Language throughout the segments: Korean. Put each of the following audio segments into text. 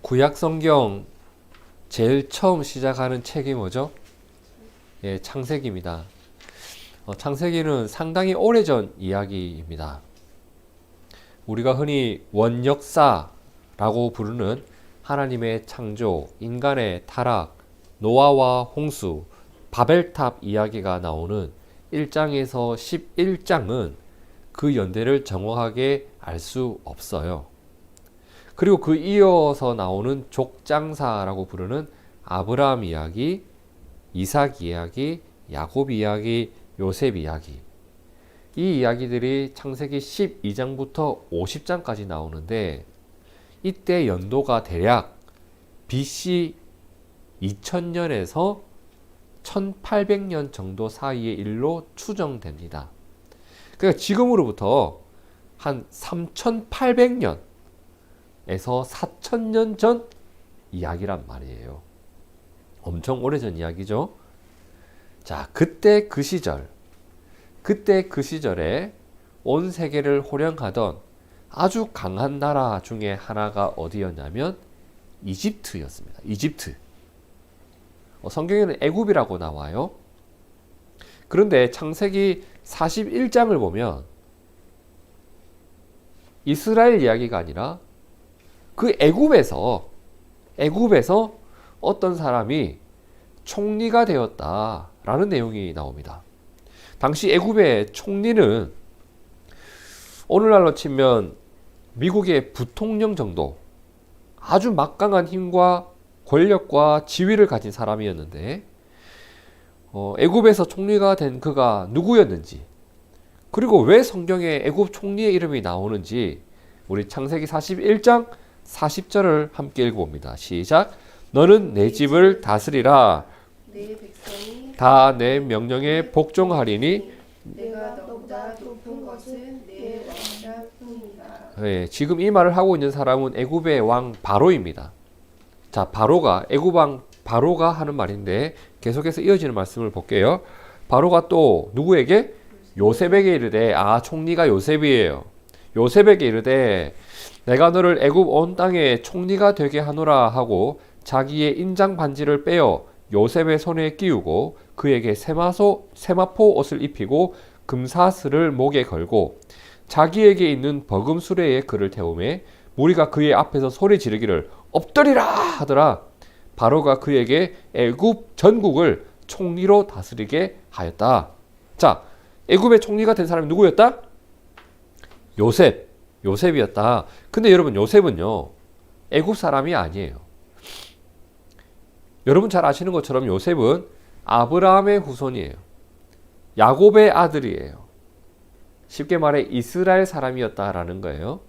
구약 성경 제일 처음 시작하는 책이 뭐죠? 예, 창세기입니다. 창세기는 상당히 오래전 이야기입니다. 우리가 흔히 원역사라고 부르는 하나님의 창조, 인간의 타락, 노아와 홍수, 바벨탑 이야기가 나오는 1장에서 11장은 그 연대를 정확하게 알 수 없어요. 그리고 그 이어서 나오는 족장사라고 부르는 아브라함 이야기, 이삭 이야기, 야곱 이야기, 요셉 이야기. 이 이야기들이 창세기 12장부터 50장까지 나오는데 이때 연도가 대략 BC 2000년에서 1800년 정도 사이의 일로 추정됩니다. 그러니까 지금으로부터 한 3800년에서 4000년 전 이야기란 말이에요. 엄청 오래전 이야기죠. 자, 그때 그 시절에 온 세계를 호령하던 아주 강한 나라 중에 하나가 어디였냐면 이집트였습니다. 이집트. 성경에는 애굽이라고 나와요. 그런데 창세기 41장을 보면 이스라엘 이야기가 아니라 그 애굽에서 어떤 사람이 총리가 되었다라는 내용이 나옵니다. 당시 애굽의 총리는 오늘날로 치면 미국의 부통령 정도 아주 막강한 힘과 권력과 지위를 가진 사람이었는데 애굽에서 총리가 된 그가 누구였는지, 그리고 왜 성경에 애굽 총리의 이름이 나오는지 우리 창세기 41장 40절을 함께 읽어봅니다. 시작. 너는 내 집을 다스리라. 내 백성이 다 내 명령에 복종하리니. 내가 너보다 높은 것은 내 왕자뿐이라. 네, 지금 이 말을 하고 있는 사람은 애굽의 왕 바로입니다. 자, 애굽 왕 바로가 하는 말인데 계속해서 이어지는 말씀을 볼게요. 바로가 또 누구에게? 요셉에게 이르되, 총리가 요셉이에요. 요셉에게 이르되 내가 너를 애굽 온 땅에 총리가 되게 하노라 하고 자기의 인장 반지를 빼어 요셉의 손에 끼우고 그에게 세마포 옷을 입히고 금사슬을 목에 걸고 자기에게 있는 버금 수레에 그를 태우매 무리가 그의 앞에서 소리 지르기를 엎드리라 하더라. 바로가 그에게 애굽 전국을 총리로 다스리게 하였다. 자, 애굽의 총리가 된 사람이 누구였다? 요셉이었다. 근데 여러분, 요셉은요 애굽 사람이 아니에요. 여러분 잘 아시는 것처럼 요셉은 아브라함의 후손이에요. 야곱의 아들이에요. 쉽게 말해 이스라엘 사람이었다라는 거예요.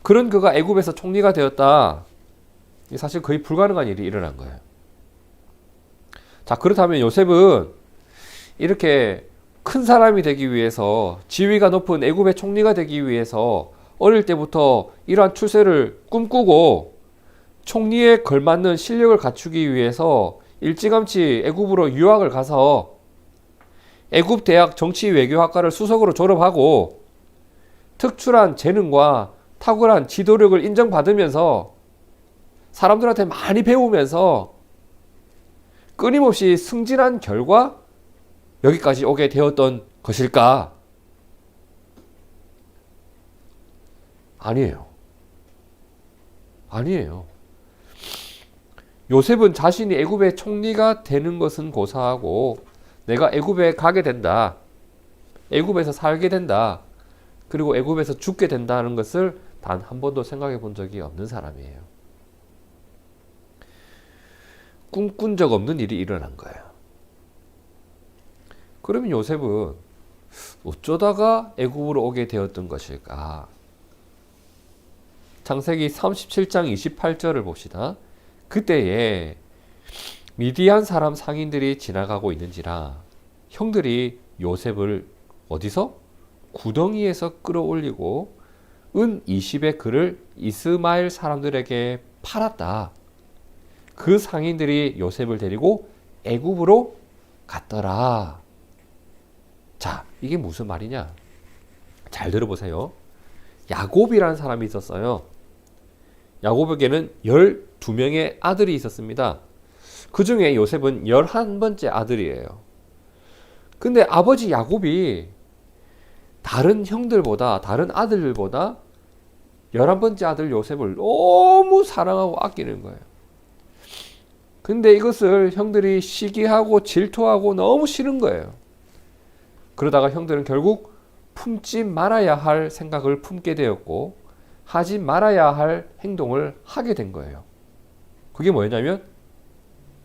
그런 그가 애굽에서 총리가 되었다. 사실 거의 불가능한 일이 일어난 거예요. 자, 그렇다면 요셉은 이렇게 큰 사람이 되기 위해서, 지위가 높은 애굽의 총리가 되기 위해서 어릴 때부터 이러한 출세를 꿈꾸고 총리에 걸맞는 실력을 갖추기 위해서 일찌감치 애굽으로 유학을 가서 애굽 대학 정치 외교학과를 수석으로 졸업하고 특출한 재능과 탁월한 지도력을 인정받으면서 사람들한테 많이 배우면서 끊임없이 승진한 결과 여기까지 오게 되었던 것일까? 아니에요. 요셉은 자신이 애굽의 총리가 되는 것은 고사하고 내가 애굽에 가게 된다, 애굽에서 살게 된다, 그리고 애굽에서 죽게 된다는 것을 단 한 번도 생각해 본 적이 없는 사람이에요. 꿈꾼 적 없는 일이 일어난 거예요. 그러면 요셉은 어쩌다가 애굽으로 오게 되었던 것일까? 창세기 37장 28절을 봅시다. 그때에 미디안 사람 상인들이 지나가고 있는지라 형들이 요셉을 어디서? 구덩이에서 끌어올리고 은 20의 그를 이스마엘 사람들에게 팔았다. 그 상인들이 요셉을 데리고 애굽으로 갔더라. 자, 이게 무슨 말이냐? 잘 들어보세요. 야곱이라는 사람이 있었어요. 야곱에게는 12명의 아들이 있었습니다. 그 중에 요셉은 11번째 아들이에요. 근데 아버지 야곱이 다른 형들보다, 다른 아들들보다 11번째 아들 요셉을 너무 사랑하고 아끼는 거예요. 근데 이것을 형들이 시기하고 질투하고 너무 싫은 거예요. 그러다가 형들은 결국 품지 말아야 할 생각을 품게 되었고 하지 말아야 할 행동을 하게 된 거예요. 그게 뭐였냐면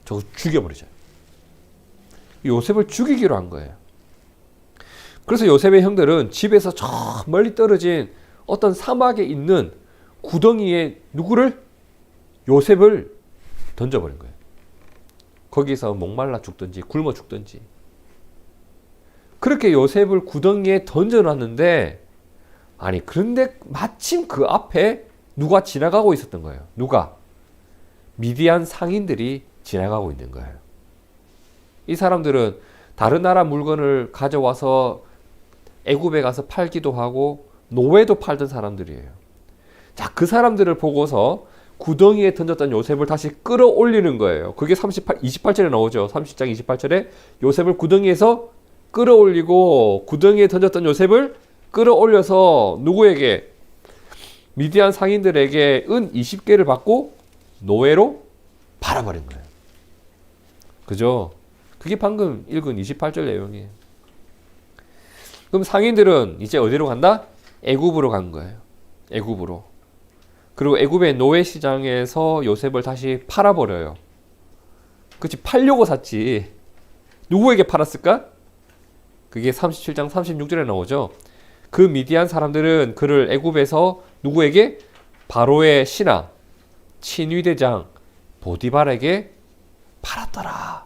저거 죽여버리자. 요셉을 죽이기로 한 거예요. 그래서 요셉의 형들은 집에서 저 멀리 떨어진 어떤 사막에 있는 구덩이에 누구를? 요셉을 던져버린 거예요. 거기서 목말라 죽든지 굶어 죽든지. 그렇게 요셉을 구덩이에 던져놨는데, 아니 그런데 마침 그 앞에 누가 지나가고 있었던 거예요. 누가? 미디안 상인들이 지나가고 있는 거예요. 이 사람들은 다른 나라 물건을 가져와서 애굽에 가서 팔기도 하고 노예도 팔던 사람들이에요. 자, 그 사람들을 보고서 구덩이에 던졌던 요셉을 다시 끌어올리는 거예요. 그게 28절에 나오죠. 30장 28절에 요셉을 구덩이에서 끌어올리고, 구덩이에 던졌던 요셉을 끌어올려서 누구에게? 미디안 상인들에게 은 20개를 받고 노예로 팔아버린 거예요. 그죠? 그게 방금 읽은 28절 내용이에요. 그럼 상인들은 이제 어디로 간다? 애굽으로 간 거예요. 애굽으로. 그리고 애굽의 노예 시장에서 요셉을 다시 팔아버려요. 그치, 팔려고 샀지. 누구에게 팔았을까? 그게 37장 36절에 나오죠. 그 미디안 사람들은 그를 애굽에서 누구에게? 바로의 신하, 친위대장 보디발에게 팔았더라.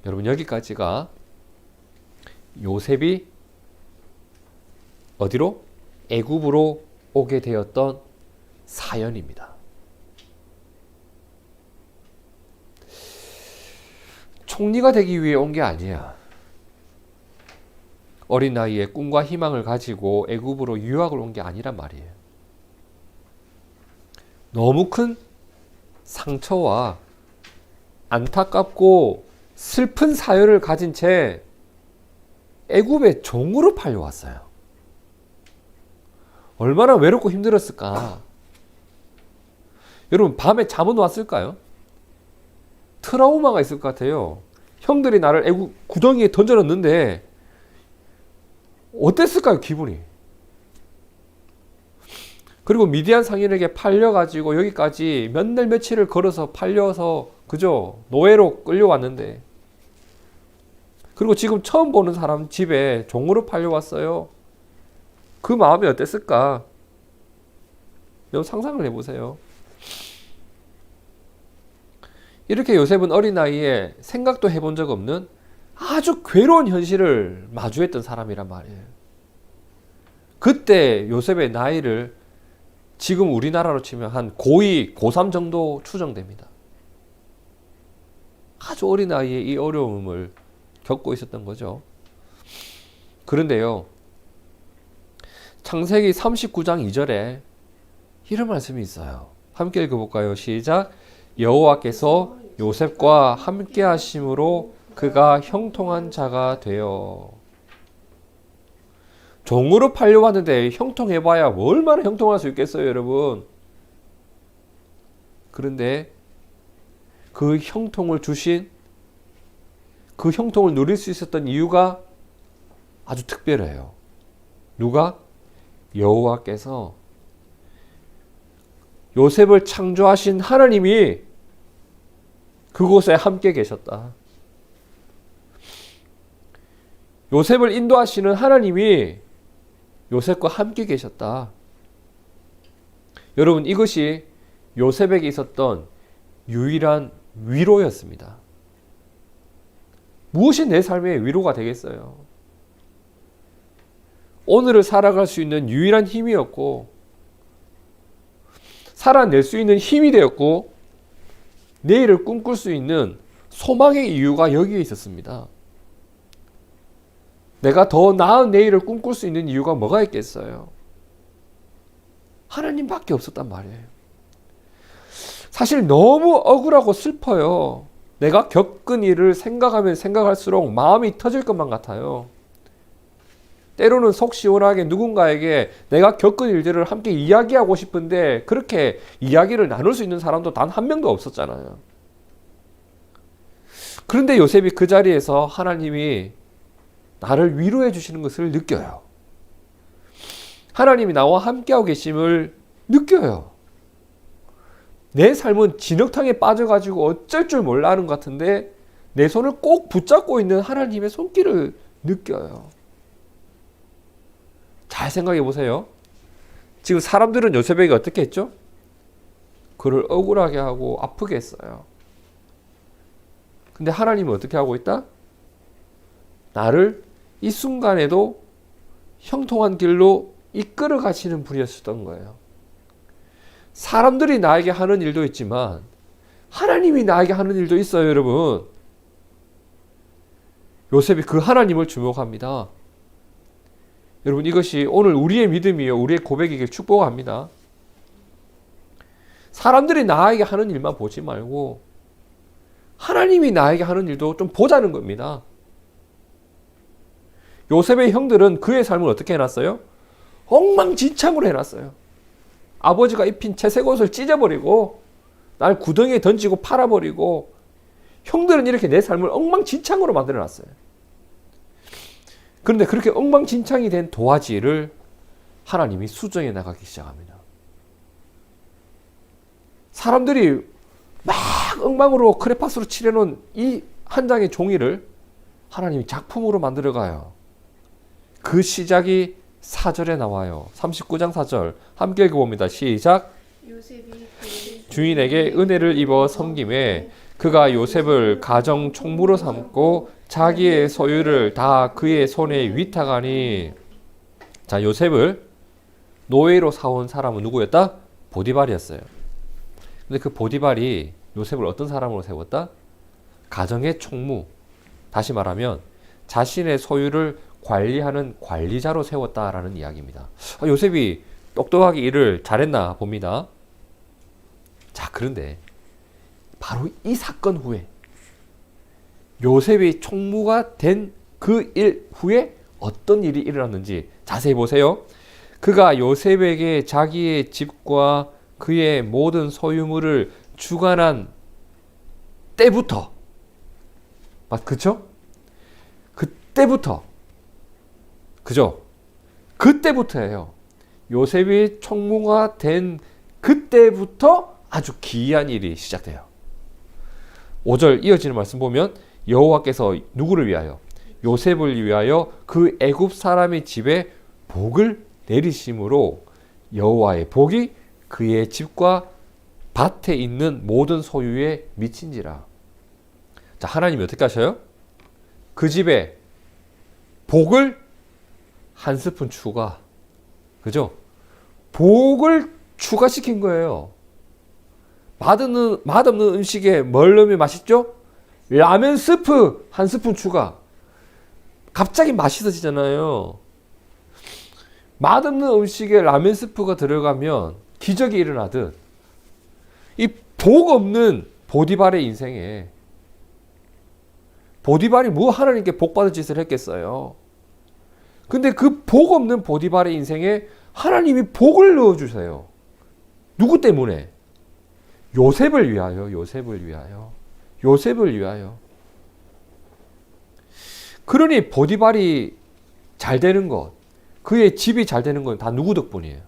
여러분, 여기까지가 요셉이 어디로? 애굽으로 오게 되었던 사연입니다. 총리가 되기 위해 온 게 아니야. 어린 나이에 꿈과 희망을 가지고 애굽으로 유학을 온 게 아니란 말이에요. 너무 큰 상처와 안타깝고 슬픈 사연을 가진 채 애굽의 종으로 팔려왔어요. 얼마나 외롭고 힘들었을까? 여러분, 밤에 잠은 왔을까요? 트라우마가 있을 것 같아요. 형들이 나를 애굽 구덩이에 던져놨는데 어땠을까요, 기분이? 그리고 미디안 상인에게 팔려가지고 여기까지 몇 날 며칠을 걸어서 팔려서, 그죠? 노예로 끌려왔는데, 그리고 지금 처음 보는 사람 집에 종으로 팔려왔어요. 그 마음이 어땠을까? 여러분, 상상을 해보세요. 이렇게 요셉은 어린 나이에 생각도 해본 적 없는 아주 괴로운 현실을 마주했던 사람이란 말이에요. 그때 요셉의 나이를 지금 우리나라로 치면 한 고2, 고3 정도 추정됩니다. 아주 어린 나이에 이 어려움을 겪고 있었던 거죠. 그런데요, 창세기 39장 2절에 이런 말씀이 있어요. 함께 읽어볼까요? 시작. 여호와께서 요셉과 함께 하심으로 그가 형통한 자가 되어. 종으로 팔려왔는데 형통해봐야 얼마나 형통할 수 있겠어요, 여러분. 그런데 그 형통을 주신, 그 형통을 누릴 수 있었던 이유가 아주 특별해요. 누가? 여호와께서, 요셉을 창조하신 하나님이 그곳에 함께 계셨다. 요셉을 인도하시는 하나님이 요셉과 함께 계셨다. 여러분, 이것이 요셉에게 있었던 유일한 위로였습니다. 무엇이 내 삶의 위로가 되겠어요? 오늘을 살아갈 수 있는 유일한 힘이었고, 살아낼 수 있는 힘이 되었고, 내일을 꿈꿀 수 있는 소망의 이유가 여기에 있었습니다. 내가 더 나은 내일을 꿈꿀 수 있는 이유가 뭐가 있겠어요? 하나님밖에 없었단 말이에요. 사실 너무 억울하고 슬퍼요. 내가 겪은 일을 생각하면 생각할수록 마음이 터질 것만 같아요. 때로는 속 시원하게 누군가에게 내가 겪은 일들을 함께 이야기하고 싶은데 그렇게 이야기를 나눌 수 있는 사람도 단 한 명도 없었잖아요. 그런데 요셉이 그 자리에서 하나님이 나를 위로해 주시는 것을 느껴요. 하나님이 나와 함께하고 계심을 느껴요. 내 삶은 진흙탕에 빠져가지고 어쩔 줄 몰라 하는 것 같은데 내 손을 꼭 붙잡고 있는 하나님의 손길을 느껴요. 잘 생각해 보세요. 지금 사람들은 요셉에게 어떻게 했죠? 그를 억울하게 하고 아프게 했어요. 근데 하나님은 어떻게 하고 있다? 나를 이 순간에도 형통한 길로 이끌어 가시는 분이었던 거예요. 사람들이 나에게 하는 일도 있지만 하나님이 나에게 하는 일도 있어요, 여러분. 요셉이 그 하나님을 주목합니다. 여러분, 이것이 오늘 우리의 믿음이요, 우리의 고백이길 축복합니다. 사람들이 나에게 하는 일만 보지 말고 하나님이 나에게 하는 일도 좀 보자는 겁니다. 요셉의 형들은 그의 삶을 어떻게 해놨어요? 엉망진창으로 해놨어요. 아버지가 입힌 채색 옷을 찢어버리고 날 구덩이에 던지고 팔아버리고, 형들은 이렇게 내 삶을 엉망진창으로 만들어놨어요. 그런데 그렇게 엉망진창이 된 도화지를 하나님이 수정해 나가기 시작합니다. 사람들이 막 엉망으로 크레파스로 칠해놓은 이 한 장의 종이를 하나님이 작품으로 만들어가요. 그 시작이 4절에 나와요. 39장 4절 함께 읽어봅니다. 시작. 요셉이 주인에게 은혜를 입어 섬김에 그가 요셉을 가정 총무로 삼고 자기의 소유를 다 그의 손에 위탁하니. 자, 요셉을 노예로 사온 사람은 누구였다? 보디발이었어요. 근데 그 보디발이 요셉을 어떤 사람으로 세웠다? 가정의 총무, 다시 말하면 자신의 소유를 관리하는 관리자로 세웠다라는 이야기입니다. 요셉이 똑똑하게 일을 잘했나 봅니다. 자, 그런데 바로 이 사건 후에 요셉이 총무가 된 그 일 후에 어떤 일이 일어났는지 자세히 보세요. 그가 요셉에게 자기의 집과 그의 모든 소유물을 주관한 때부터, 그쵸? 그때부터, 그죠? 그때부터예요. 요셉이 총무가 된 그때부터 아주 기이한 일이 시작돼요. 5절 이어지는 말씀 보면 여호와께서 누구를 위하여? 요셉을 위하여 그 애굽 사람의 집에 복을 내리심으로 여호와의 복이 그의 집과 밭에 있는 모든 소유에 미친지라. 자, 하나님이 어떻게 하셔요? 그 집에 복을 한 스푼 추가, 그죠? 복을 추가시킨 거예요. 맛없는 음식에 뭘 넣으면 맛있죠? 라면 스프 한 스푼 추가. 갑자기 맛있어지잖아요. 맛없는 음식에 라면 스프가 들어가면 기적이 일어나듯 이 복 없는 보디발의 인생에, 보디발이 뭐 하나님께 복 받을 짓을 했겠어요. 근데 그 복 없는 보디발의 인생에 하나님이 복을 넣어주세요. 누구 때문에? 요셉을 위하여, 요셉을 위하여, 요셉을 위하여. 그러니 보디발이 잘 되는 것, 그의 집이 잘 되는 건 다 누구 덕분이에요?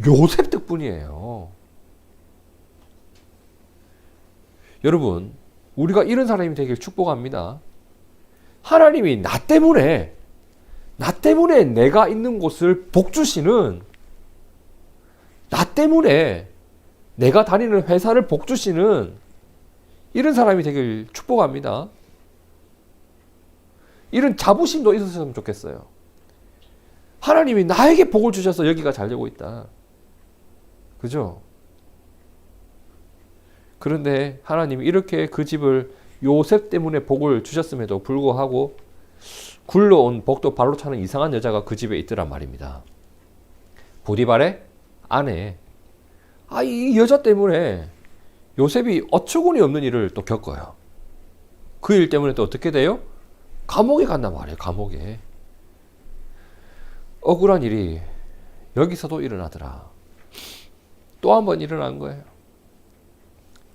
요셉 덕분이에요. 여러분, 우리가 이런 사람이 되길 축복합니다. 하나님이 나 때문에 내가 있는 곳을 복 주시는, 나 때문에 내가 다니는 회사를 복 주시는 이런 사람이 되길 축복합니다. 이런 자부심도 있었으면 좋겠어요. 하나님이 나에게 복을 주셔서 여기가 잘 되고 있다. 그죠? 그런데 하나님이 이렇게 그 집을 요셉 때문에 복을 주셨음에도 불구하고 굴러온 복도 발로 차는 이상한 여자가 그 집에 있더란 말입니다. 보디발의 아내, 이 여자 때문에 요셉이 어처구니 없는 일을 또 겪어요. 그 일 때문에 또 어떻게 돼요? 감옥에 간단 말이에요. 감옥에. 억울한 일이 여기서도 일어나더라. 또 한 번 일어난 거예요.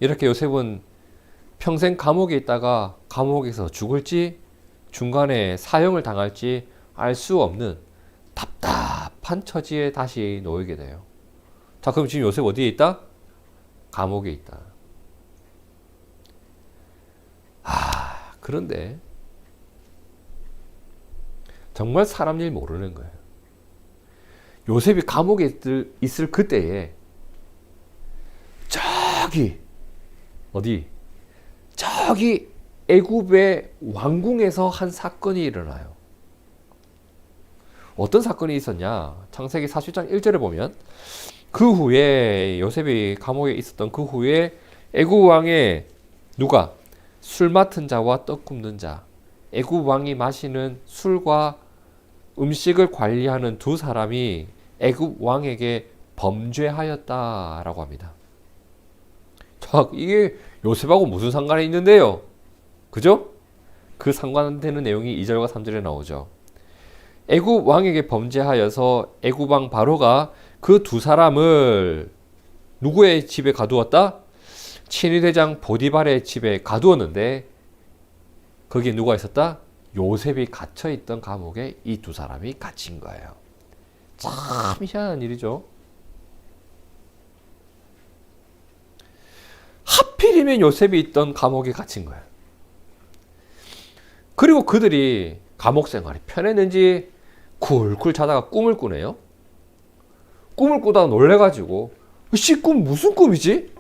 이렇게 요셉은 평생 감옥에 있다가 감옥에서 죽을지 중간에 사형을 당할지 알 수 없는 답답한 처지에 다시 놓이게 돼요. 자, 그럼 지금 요셉 어디에 있다? 감옥에 있다. 그런데 정말 사람 일 모르는 거예요. 요셉이 감옥에 있을 그때에 저기 어디? 저기 애굽의 왕궁에서 한 사건이 일어나요. 어떤 사건이 있었냐? 창세기 40장 1절에 보면 그 후에 요셉이 감옥에 있었던 그 후에 애굽 왕의 누가? 술 맡은 자와 떡 굽는 자, 애굽 왕이 마시는 술과 음식을 관리하는 두 사람이 애굽 왕에게 범죄하였다라고 합니다. 자, 이게 요셉하고 무슨 상관이 있는데요? 그죠? 그 상관되는 내용이 2절과 3절에 나오죠. 애굽 왕에게 범죄하여서 애굽 왕 바로가 그 두 사람을 누구의 집에 가두었다? 친위대장 보디발의 집에 가두었는데 거기에 누가 있었다? 요셉이 갇혀있던 감옥에 이 두 사람이 갇힌 거예요. 참 희한한 일이죠. 하필이면 요셉이 있던 감옥에 갇힌 거예요. 그리고 그들이 감옥 생활이 편했는지 쿨쿨 자다가 꿈을 꾸네요. 꿈을 꾸다가 놀래가지고 꿈 무슨 꿈이지?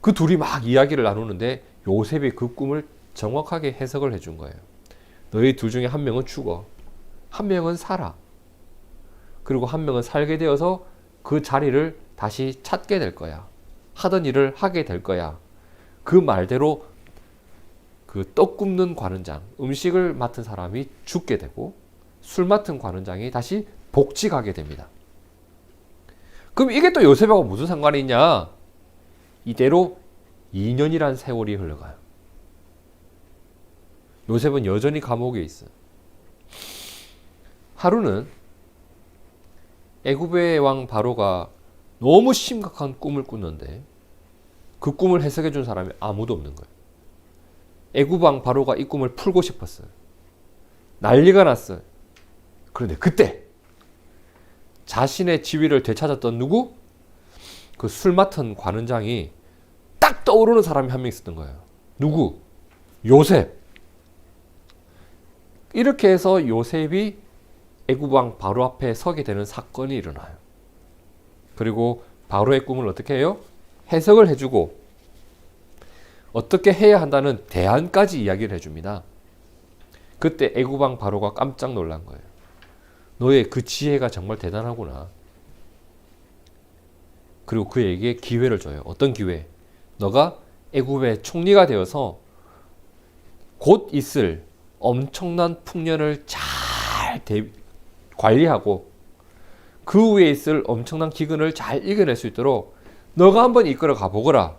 그 둘이 막 이야기를 나누는데 요셉이 그 꿈을 정확하게 해석을 해준 거예요. 너희 둘 중에 한 명은 죽어. 한 명은 살아. 그리고 한 명은 살게 되어서 그 자리를 다시 찾게 될 거야. 하던 일을 하게 될 거야. 그 말대로 그 떡 굽는 관원장, 음식을 맡은 사람이 죽게 되고 술 맡은 관원장이 다시 복직하게 됩니다. 그럼 이게 또 요셉하고 무슨 상관이 있냐? 이대로 2년이란 세월이 흘러가요. 요셉은 여전히 감옥에 있어요. 하루는 애굽의 왕 바로가 너무 심각한 꿈을 꿨는데 그 꿈을 해석해 준 사람이 아무도 없는 거예요. 애굽 왕 바로가 이 꿈을 풀고 싶었어요. 난리가 났어요. 그런데 그때 자신의 지위를 되찾았던 누구? 그 술 맡은 관원장이 딱 떠오르는 사람이 한 명 있었던 거예요. 누구? 요셉. 이렇게 해서 요셉이 애굽 왕 바로 앞에 서게 되는 사건이 일어나요. 그리고 바로의 꿈을 어떻게 해요? 해석을 해주고 어떻게 해야 한다는 대안까지 이야기를 해줍니다. 그때 애굽 왕 바로가 깜짝 놀란 거예요. 너의 그 지혜가 정말 대단하구나. 그리고 그에게 기회를 줘요. 어떤 기회? 너가 애굽의 총리가 되어서 곧 있을 엄청난 풍년을 잘 관리하고 그 위에 있을 엄청난 기근을 잘 이겨낼 수 있도록 너가 한번 이끌어 가보거라.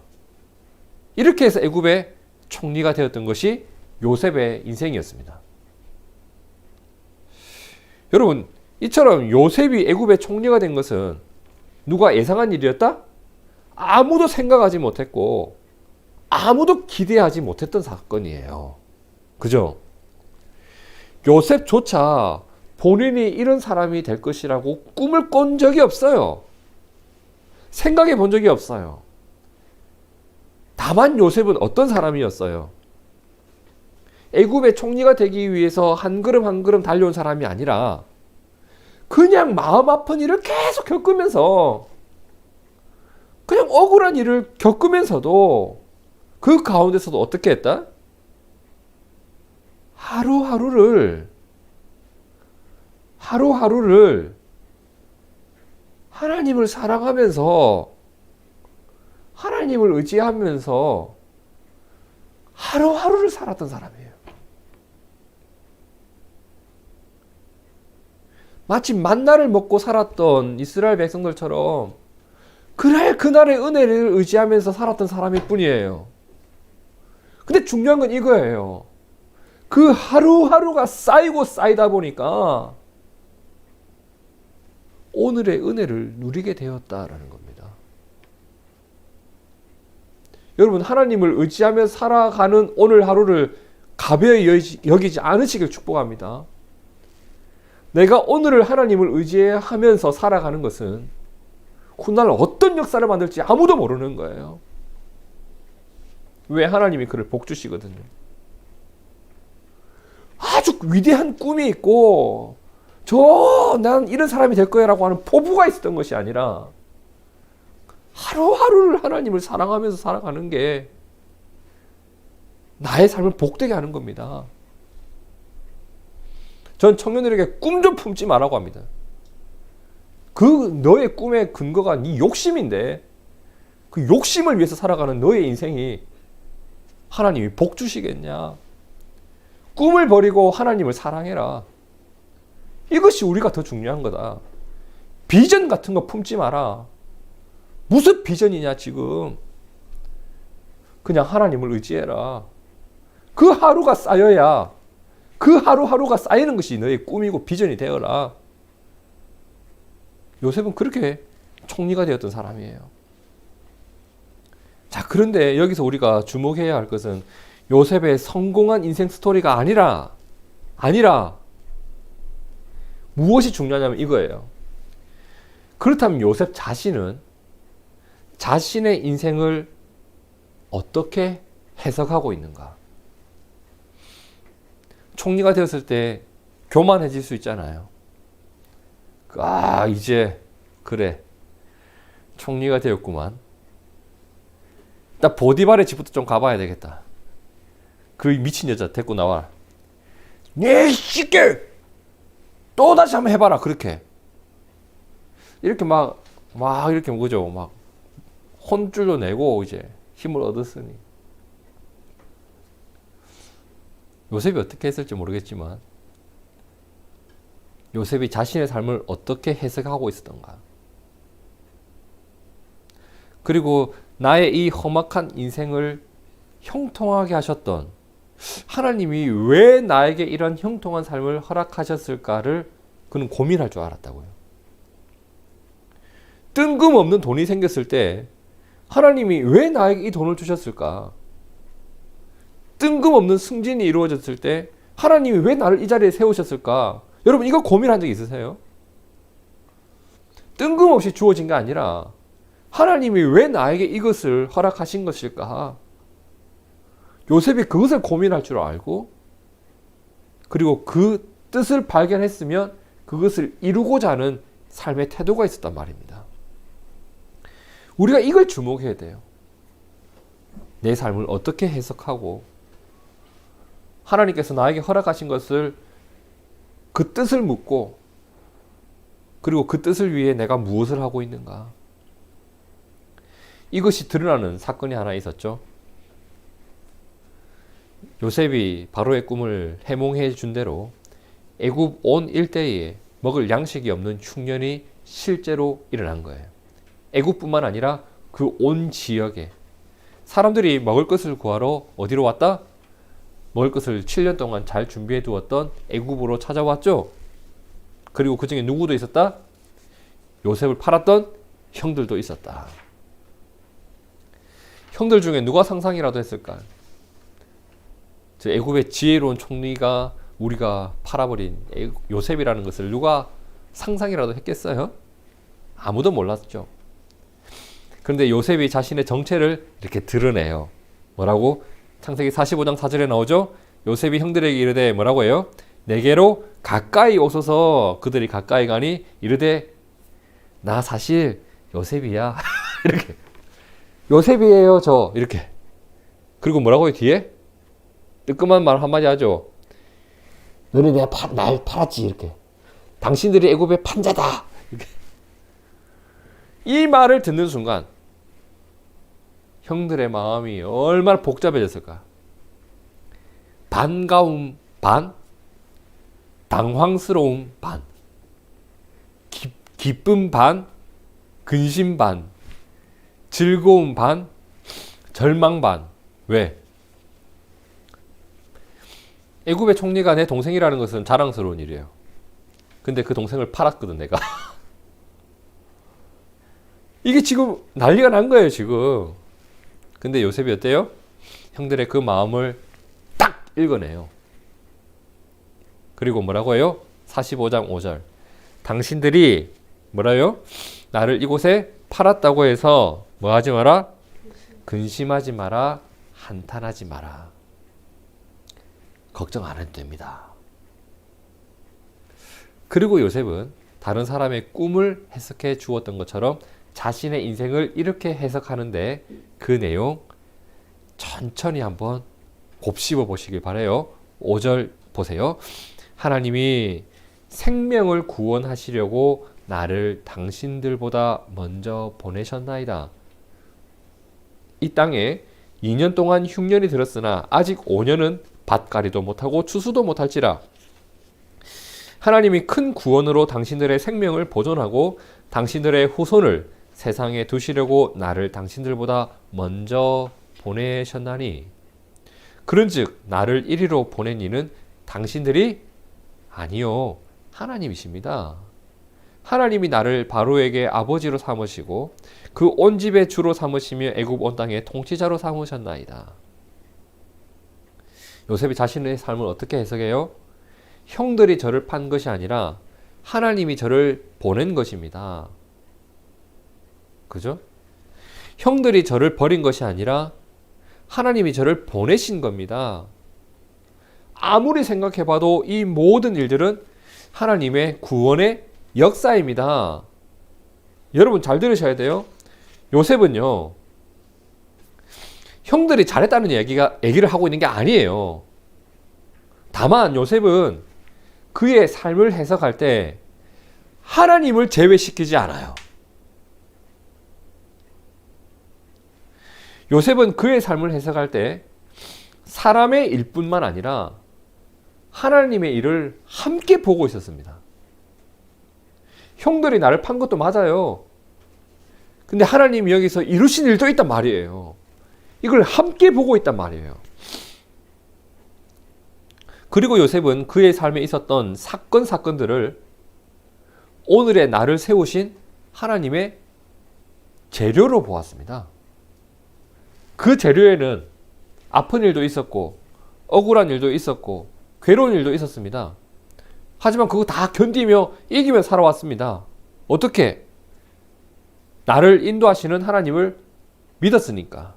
이렇게 해서 애굽의 총리가 되었던 것이 요셉의 인생이었습니다. 여러분, 이처럼 요셉이 애굽의 총리가 된 것은 누가 예상한 일이었다? 아무도 생각하지 못했고 아무도 기대하지 못했던 사건이에요. 그죠? 요셉조차 본인이 이런 사람이 될 것이라고 꿈을 꾼 적이 없어요. 생각해 본 적이 없어요. 다만 요셉은 어떤 사람이었어요? 애굽의 총리가 되기 위해서 한 걸음 한 걸음 달려온 사람이 아니라 그냥 마음 아픈 일을 계속 겪으면서 그냥 억울한 일을 겪으면서도 그 가운데서도 어떻게 했다? 하루하루를 하나님을 사랑하면서 하나님을 의지하면서 하루하루를 살았던 사람이에요. 마치 만나를 먹고 살았던 이스라엘 백성들처럼 그날의 은혜를 의지하면서 살았던 사람일 뿐이에요. 근데 중요한 건 이거예요. 그 하루하루가 쌓이고 쌓이다 보니까 오늘의 은혜를 누리게 되었다라는 겁니다. 여러분, 하나님을 의지하며 살아가는 오늘 하루를 가벼이 여기지 않으시길 축복합니다. 내가 오늘을 하나님을 의지하면서 살아가는 것은 훗날 어떤 역사를 만들지 아무도 모르는 거예요. 왜? 하나님이 그를 복 주시거든요. 아주 위대한 꿈이 있고 난 이런 사람이 될 거야 라고 하는 포부가 있었던 것이 아니라 하루하루를 하나님을 사랑하면서 살아가는 게 나의 삶을 복되게 하는 겁니다. 전 청년들에게 꿈 좀 품지 말라고 합니다. 너의 꿈의 근거가 네 욕심인데 그 욕심을 위해서 살아가는 너의 인생이 하나님이 복 주시겠냐? 꿈을 버리고 하나님을 사랑해라. 이것이 우리가 더 중요한 거다. 비전 같은 거 품지 마라. 무슨 비전이냐 지금. 그냥 하나님을 의지해라. 그 하루가 쌓여야 그 하루하루가 쌓이는 것이 너의 꿈이고 비전이 되어라. 요셉은 그렇게 총리가 되었던 사람이에요. 자, 그런데 여기서 우리가 주목해야 할 것은 요셉의 성공한 인생 스토리가 아니라 무엇이 중요하냐면 이거예요. 그렇다면 요셉 자신은 자신의 인생을 어떻게 해석하고 있는가? 총리가 되었을 때 교만해질 수 있잖아요. 이제 그래 총리가 되었구만. 나 보디발의 집부터 좀 가봐야 되겠다. 그 미친 여자 데리고 나와. 네 새끼 또 다시 한번 해봐라. 그렇게 이렇게 막 이렇게 그죠? 막 혼쭐도 내고 이제 힘을 얻었으니 요셉이 어떻게 했을지 모르겠지만 요셉이 자신의 삶을 어떻게 해석하고 있었던가. 그리고 나의 이 험악한 인생을 형통하게 하셨던 하나님이 왜 나에게 이런 형통한 삶을 허락하셨을까를 그는 고민할 줄 알았다고요. 뜬금없는 돈이 생겼을 때 하나님이 왜 나에게 이 돈을 주셨을까? 뜬금없는 승진이 이루어졌을 때 하나님이 왜 나를 이 자리에 세우셨을까? 여러분, 이거 고민한 적 있으세요? 뜬금없이 주어진 게 아니라 하나님이 왜 나에게 이것을 허락하신 것일까? 요셉이 그것을 고민할 줄 알고 그리고 그 뜻을 발견했으면 그것을 이루고자 하는 삶의 태도가 있었단 말입니다. 우리가 이걸 주목해야 돼요. 내 삶을 어떻게 해석하고 하나님께서 나에게 허락하신 것을 그 뜻을 묻고 그리고 그 뜻을 위해 내가 무엇을 하고 있는가. 이것이 드러나는 사건이 하나 있었죠. 요셉이 바로의 꿈을 해몽해 준 대로 애굽 온 일대에 먹을 양식이 없는 흉년이 실제로 일어난 거예요. 애굽뿐만 아니라 그 온 지역에 사람들이 먹을 것을 구하러 어디로 왔다? 먹을 것을 7년 동안 잘 준비해 두었던 애굽으로 찾아왔죠. 그리고 그 중에 누구도 있었다? 요셉을 팔았던 형들도 있었다. 형들 중에 누가 상상이라도 했을까? 저 애굽의 지혜로운 총리가 우리가 팔아버린 요셉이라는 것을 누가 상상이라도 했겠어요? 아무도 몰랐죠. 그런데 요셉이 자신의 정체를 이렇게 드러내요. 뭐라고? 창세기 45장 4절에 나오죠? 요셉이 형들에게 이르되 뭐라고 해요? 내게로 가까이 오소서. 그들이 가까이 가니 이르되 나 사실 요셉이야. 이렇게. 요셉이에요 저. 이렇게. 그리고 뭐라고 해요 뒤에? 뜨끔한 말 한마디 하죠. 너는 날 팔았지. 이렇게. 당신들이 애굽의 판자다. 이렇게. 이 말을 듣는 순간 형들의 마음이 얼마나 복잡해졌을까. 반가움 반, 당황스러움 반. 기쁨 반, 근심 반, 즐거움 반, 절망 반. 왜? 애굽의 총리가 내 동생이라는 것은 자랑스러운 일이에요. 근데 그 동생을 팔았거든, 내가. 이게 지금 난리가 난 거예요, 지금. 근데 요셉이 어때요? 형들의 그 마음을 딱 읽어내요. 그리고 뭐라고 해요? 45장 5절. 당신들이 뭐라요? 나를 이곳에 팔았다고 해서 뭐 하지 마라? 근심하지 마라. 한탄하지 마라. 걱정 안 해도 됩니다. 그리고 요셉은 다른 사람의 꿈을 해석해 주었던 것처럼 자신의 인생을 이렇게 해석하는데 그 내용 천천히 한번 곱씹어 보시길 바라요. 5절 보세요. 하나님이 생명을 구원하시려고 나를 당신들보다 먼저 보내셨나이다. 이 땅에 2년 동안 흉년이 들었으나 아직 5년은 밭갈이도 못하고 추수도 못할지라. 하나님이 큰 구원으로 당신들의 생명을 보존하고 당신들의 후손을 세상에 두시려고 나를 당신들보다 먼저 보내셨나니. 그런즉 나를 이리로 보낸 이는 당신들이 아니요 하나님이십니다. 하나님이 나를 바로에게 아버지로 삼으시고 그 온 집의 주로 삼으시며 애굽 온 땅의 통치자로 삼으셨나이다. 요셉이 자신의 삶을 어떻게 해석해요? 형들이 저를 판 것이 아니라 하나님이 저를 보낸 것입니다. 그죠? 형들이 저를 버린 것이 아니라 하나님이 저를 보내신 겁니다. 아무리 생각해봐도 이 모든 일들은 하나님의 구원의 역사입니다. 여러분 잘 들으셔야 돼요. 요셉은요, 형들이 잘했다는 얘기를 하고 있는 게 아니에요. 다만 요셉은 그의 삶을 해석할 때 하나님을 제외시키지 않아요. 요셉은 그의 삶을 해석할 때 사람의 일뿐만 아니라 하나님의 일을 함께 보고 있었습니다. 형들이 나를 판 것도 맞아요. 근데 하나님이 여기서 이루신 일도 있단 말이에요. 이걸 함께 보고 있단 말이에요. 그리고 요셉은 그의 삶에 있었던 사건들을 오늘의 나를 세우신 하나님의 재료로 보았습니다. 그 재료에는 아픈 일도 있었고 억울한 일도 있었고 괴로운 일도 있었습니다. 하지만 그거 다 견디며 이기며 살아왔습니다. 어떻게? 나를 인도하시는 하나님을 믿었으니까.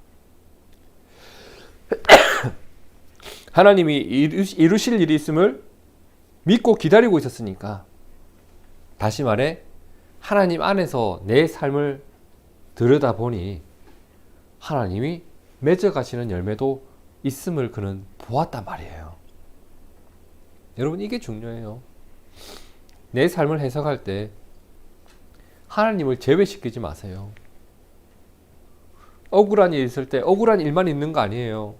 하나님이 이루실 일이 있음을 믿고 기다리고 있었으니까. 다시 말해 하나님 안에서 내 삶을 들여다보니 하나님이 맺어가시는 열매도 있음을 그는 보았단 말이에요. 여러분 이게 중요해요. 내 삶을 해석할 때 하나님을 제외시키지 마세요. 억울한 일 있을 때 억울한 일만 있는 거 아니에요.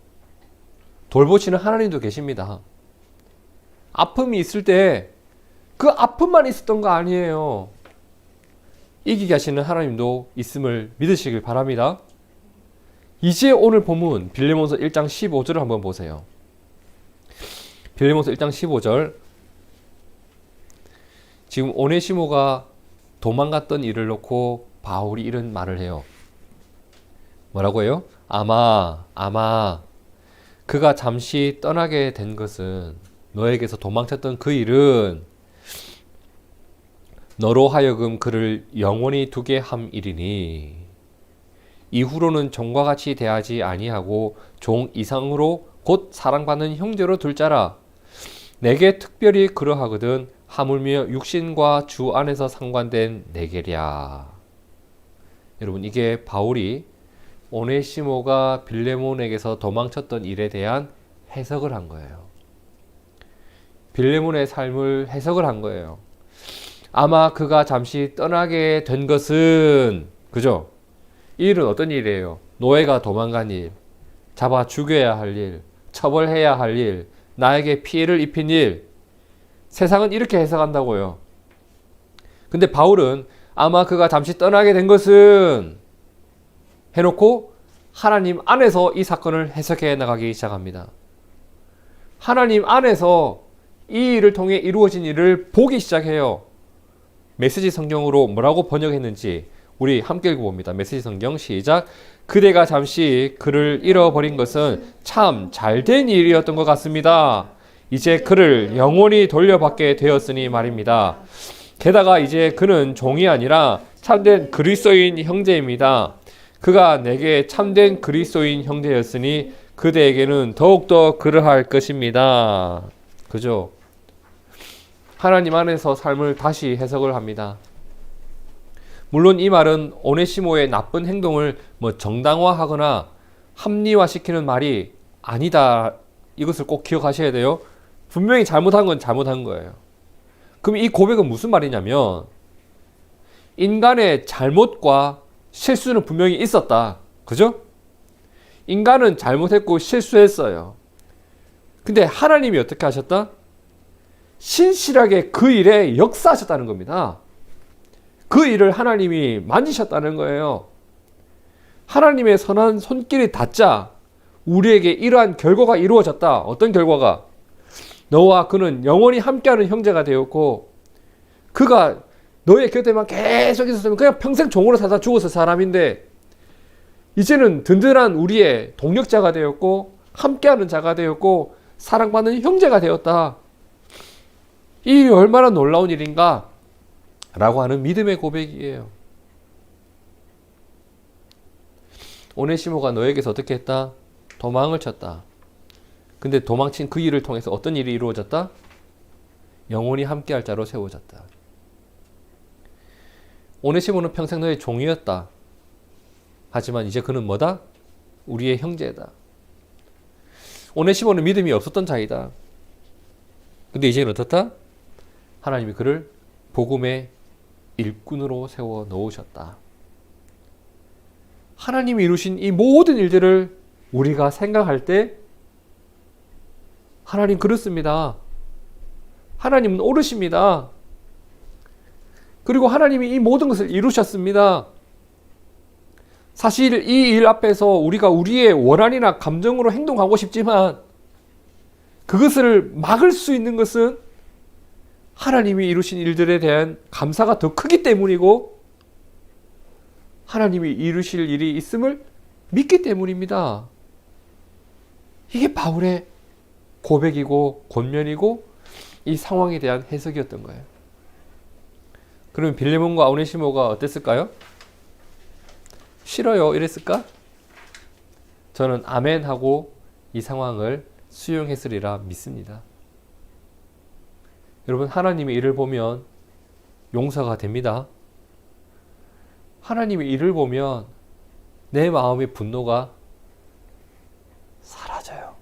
돌보시는 하나님도 계십니다. 아픔이 있을 때 그 아픔만 있었던 거 아니에요. 이기게 하시는 하나님도 있음을 믿으시길 바랍니다. 이제 오늘 본문 빌레몬서 1장 15절을 한번 보세요. 빌레몬서 1장 15절. 지금 오네시모가 도망갔던 일을 놓고 바울이 이런 말을 해요. 뭐라고 해요? 아마 그가 잠시 떠나게 된 것은, 너에게서 도망쳤던 그 일은 너로 하여금 그를 영원히 두게 함이리니 이후로는 종과 같이 대하지 아니하고 종 이상으로 곧 사랑받는 형제로 둘 자라. 내게 특별히 그러하거든 하물며 육신과 주 안에서 상관된 내게랴. 여러분 이게 바울이 오네시모가 빌레몬에게서 도망쳤던 일에 대한 해석을 한 거예요. 빌레몬의 삶을 해석을 한 거예요. 아마 그가 잠시 떠나게 된 것은, 그죠? 이 일은 어떤 일이에요? 노예가 도망간 일, 잡아 죽여야 할 일, 처벌해야 할 일, 나에게 피해를 입힌 일. 세상은 이렇게 해석한다고요. 근데 바울은 아마 그가 잠시 떠나게 된 것은 해놓고 하나님 안에서 이 사건을 해석해 나가기 시작합니다. 하나님 안에서 이 일을 통해 이루어진 일을 보기 시작해요. 메시지 성경으로 뭐라고 번역했는지 우리 함께 읽어봅니다. 메시지 성경 시작. 그대가 잠시 그를 잃어버린 것은 참 잘된 일이었던 것 같습니다. 이제 그를 영원히 돌려받게 되었으니 말입니다. 게다가 이제 그는 종이 아니라 참된 그리스도인 형제입니다. 그가 내게 참된 그리스도인 형제였으니 그대에게는 더욱더 그러할 것입니다. 그죠? 하나님 안에서 삶을 다시 해석을 합니다. 물론 이 말은 오네시모의 나쁜 행동을 정당화하거나 합리화시키는 말이 아니다. 이것을 꼭 기억하셔야 돼요. 분명히 잘못한 건 잘못한 거예요. 그럼 이 고백은 무슨 말이냐면 인간의 잘못과 실수는 분명히 있었다. 그죠? 인간은 잘못했고 실수했어요. 근데 하나님이 어떻게 하셨다? 신실하게 그 일에 역사하셨다는 겁니다. 그 일을 하나님이 만지셨다는 거예요. 하나님의 선한 손길이 닿자 우리에게 이러한 결과가 이루어졌다. 어떤 결과가? 너와 그는 영원히 함께하는 형제가 되었고 그가 너의 곁에만 계속 있었으면 그냥 평생 종으로 살다 죽었을 사람인데 이제는 든든한 우리의 동력자가 되었고 함께하는 자가 되었고 사랑받는 형제가 되었다. 이 일이 얼마나 놀라운 일인가 라고 하는 믿음의 고백이에요. 오네시모가 너에게서 어떻게 했다? 도망을 쳤다. 근데 도망친 그 일을 통해서 어떤 일이 이루어졌다? 영원히 함께할 자로 세워졌다. 오네시모는 평생 너의 종이었다. 하지만 이제 그는 뭐다? 우리의 형제다. 오네시모는 믿음이 없었던 자이다. 근데 이제는 어떻다? 하나님이 그를 복음의 일꾼으로 세워 놓으셨다. 하나님이 이루신 이 모든 일들을 우리가 생각할 때 하나님 그렇습니다. 하나님은 옳으십니다. 그리고 하나님이 이 모든 것을 이루셨습니다. 사실 이 일 앞에서 우리가 우리의 원한이나 감정으로 행동하고 싶지만 그것을 막을 수 있는 것은 하나님이 이루신 일들에 대한 감사가 더 크기 때문이고 하나님이 이루실 일이 있음을 믿기 때문입니다. 이게 바울의 고백이고 권면이고 이 상황에 대한 해석이었던 거예요. 그러면 빌레몬과 오네시모가 어땠을까요? 싫어요 이랬을까? 저는 아멘 하고 이 상황을 수용했으리라 믿습니다. 여러분 하나님의 일을 보면 용서가 됩니다. 하나님의 일을 보면 내 마음의 분노가 사라져요.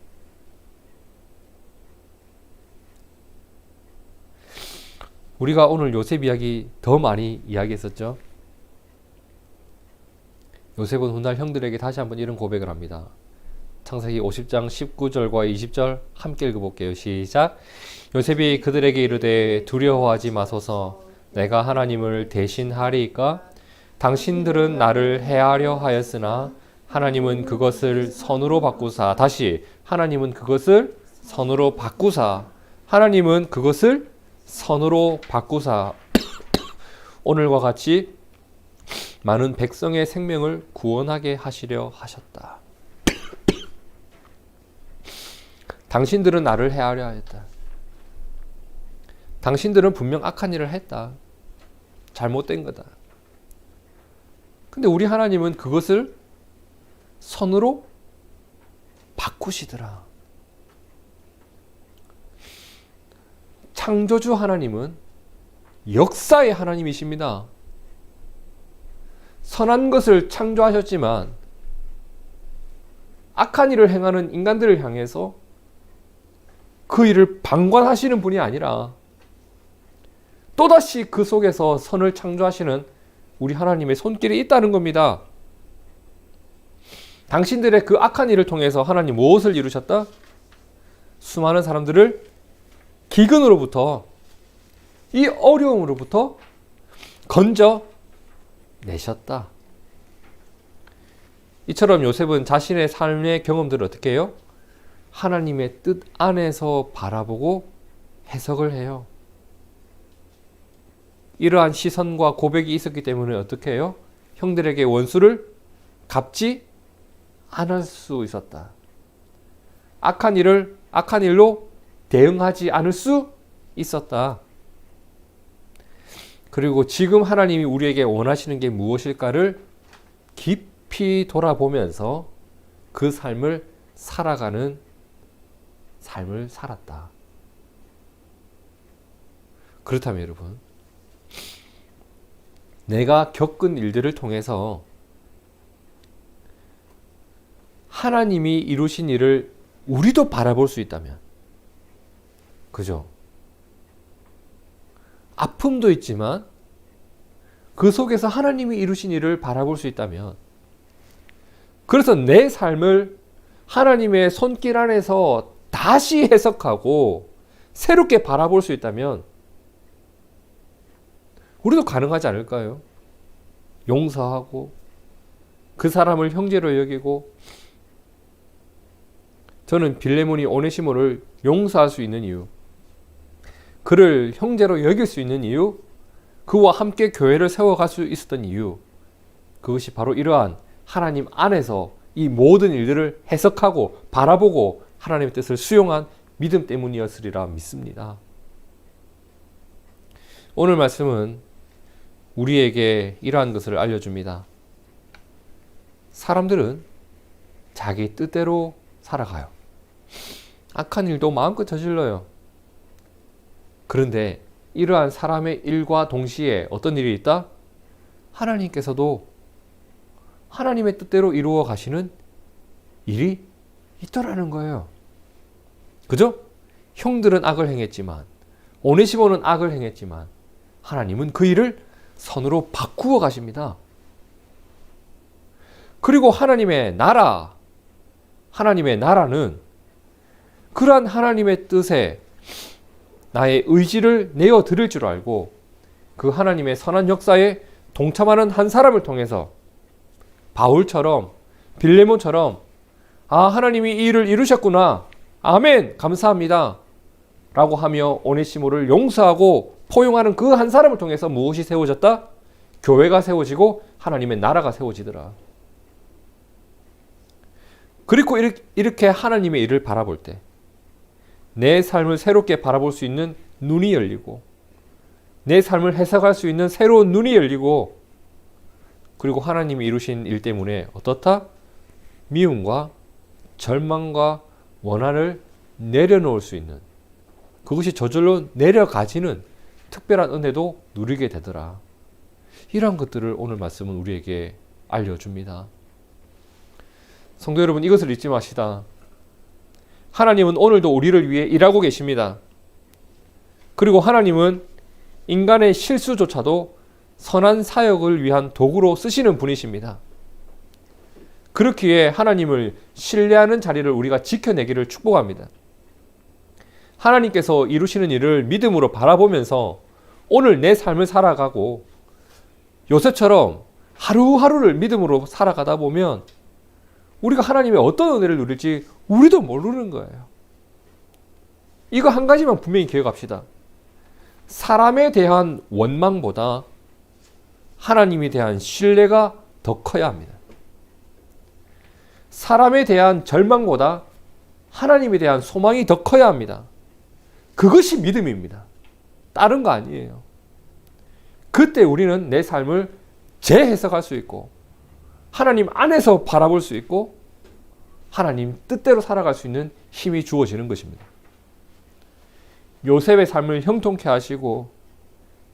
우리가 오늘 요셉 이야기 더 많이 이야기했었죠. 요셉은 훗날 형들에게 다시 한번 이런 고백을 합니다. 창세기 50장 19절과 20절 함께 읽어볼게요. 시작. 요셉이 그들에게 이르되 두려워하지 마소서 내가 하나님을 대신하리이까 당신들은 나를 해하려 하였으나 하나님은 그것을 선으로 바꾸사 다시 하나님은 그것을 선으로 바꾸사 하나님은 그것을 선으로 바꾸사 오늘과 같이 많은 백성의 생명을 구원하게 하시려 하셨다. 당신들은 나를 해하려 하였다. 당신들은 분명 악한 일을 했다. 잘못된 거다. 근데 우리 하나님은 그것을 선으로 바꾸시더라. 창조주 하나님은 역사의 하나님이십니다. 선한 것을 창조하셨지만 악한 일을 행하는 인간들을 향해서 그 일을 방관하시는 분이 아니라 또다시 그 속에서 선을 창조하시는 우리 하나님의 손길이 있다는 겁니다. 당신들의 그 악한 일을 통해서 하나님 무엇을 이루셨다? 수많은 사람들을 기근으로부터 이 어려움으로부터 건져 내셨다. 이처럼 요셉은 자신의 삶의 경험들을 어떻게 해요? 하나님의 뜻 안에서 바라보고 해석을 해요. 이러한 시선과 고백이 있었기 때문에 어떻게 해요? 형들에게 원수를 갚지 않을 수 있었다. 악한 일로 대응하지 않을 수 있었다. 그리고 지금 하나님이 우리에게 원하시는 게 무엇일까를 깊이 돌아보면서 그 삶을 살아가는 삶을 살았다. 그렇다면 여러분, 내가 겪은 일들을 통해서 하나님이 이루신 일을 우리도 바라볼 수 있다면, 그죠? 아픔도 있지만 그 속에서 하나님이 이루신 일을 바라볼 수 있다면, 그래서 내 삶을 하나님의 손길 안에서 다시 해석하고 새롭게 바라볼 수 있다면 우리도 가능하지 않을까요? 용서하고 그 사람을 형제로 여기고, 저는 빌레몬이 오네시모를 용서할 수 있는 이유, 그를 형제로 여길 수 있는 이유, 그와 함께 교회를 세워갈 수 있었던 이유, 그것이 바로 이러한 하나님 안에서 이 모든 일들을 해석하고 바라보고 하나님의 뜻을 수용한 믿음 때문이었으리라 믿습니다. 오늘 말씀은 우리에게 이러한 것을 알려줍니다. 사람들은 자기 뜻대로 살아가요. 악한 일도 마음껏 저질러요. 그런데 이러한 사람의 일과 동시에 어떤 일이 있다? 하나님께서도 하나님의 뜻대로 이루어 가시는 일이 있더라는 거예요. 그죠? 형들은 악을 행했지만, 오네시모는 악을 행했지만 하나님은 그 일을 선으로 바꾸어 가십니다. 그리고 하나님의 나라는 그러한 하나님의 뜻에 나의 의지를 내어 드릴 줄 알고 그 하나님의 선한 역사에 동참하는 한 사람을 통해서 바울처럼, 빌레몬처럼, 하나님이 이 일을 이루셨구나, 아멘, 감사합니다 라고 하며 오네시모를 용서하고 포용하는 그 한 사람을 통해서 무엇이 세워졌다? 교회가 세워지고 하나님의 나라가 세워지더라. 그리고 이렇게 하나님의 일을 바라볼 때 내 삶을 새롭게 바라볼 수 있는 눈이 열리고, 내 삶을 해석할 수 있는 새로운 눈이 열리고, 그리고 하나님이 이루신 일 때문에 어떻다? 미움과 절망과 원한을 내려놓을 수 있는, 그것이 저절로 내려가지는 특별한 은혜도 누리게 되더라. 이러한 것들을 오늘 말씀은 우리에게 알려줍니다. 성도 여러분, 이것을 잊지 마시다. 하나님은 오늘도 우리를 위해 일하고 계십니다. 그리고 하나님은 인간의 실수조차도 선한 사역을 위한 도구로 쓰시는 분이십니다. 그렇기에 하나님을 신뢰하는 자리를 우리가 지켜내기를 축복합니다. 하나님께서 이루시는 일을 믿음으로 바라보면서 오늘 내 삶을 살아가고, 요셉처럼 하루하루를 믿음으로 살아가다 보면 우리가 하나님의 어떤 은혜를 누릴지 우리도 모르는 거예요. 이거 한 가지만 분명히 기억합시다. 사람에 대한 원망보다 하나님에 대한 신뢰가 더 커야 합니다. 사람에 대한 절망보다 하나님에 대한 소망이 더 커야 합니다. 그것이 믿음입니다. 다른 거 아니에요. 그때 우리는 내 삶을 재해석할 수 있고, 하나님 안에서 바라볼 수 있고, 하나님 뜻대로 살아갈 수 있는 힘이 주어지는 것입니다. 요셉의 삶을 형통케 하시고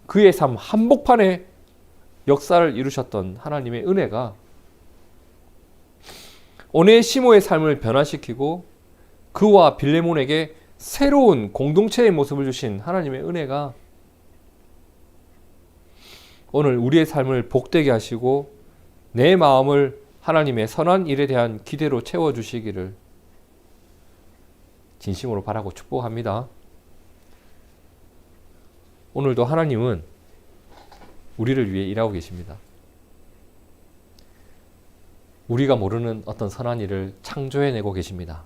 그의 삶 한복판에 역사를 이루셨던 하나님의 은혜가 오네시모의 삶을 변화시키고 그와 빌레몬에게 새로운 공동체의 모습을 주신 하나님의 은혜가 오늘 우리의 삶을 복되게 하시고 내 마음을 하나님의 선한 일에 대한 기대로 채워주시기를 진심으로 바라고 축복합니다. 오늘도 하나님은 우리를 위해 일하고 계십니다. 우리가 모르는 어떤 선한 일을 창조해내고 계십니다.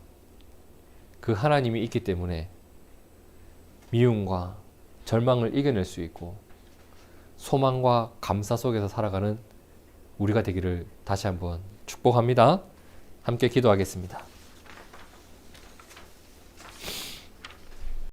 그 하나님이 있기 때문에 미움과 절망을 이겨낼 수 있고 소망과 감사 속에서 살아가는 우리가 되기를 다시 한번 축복합니다. 함께 기도하겠습니다.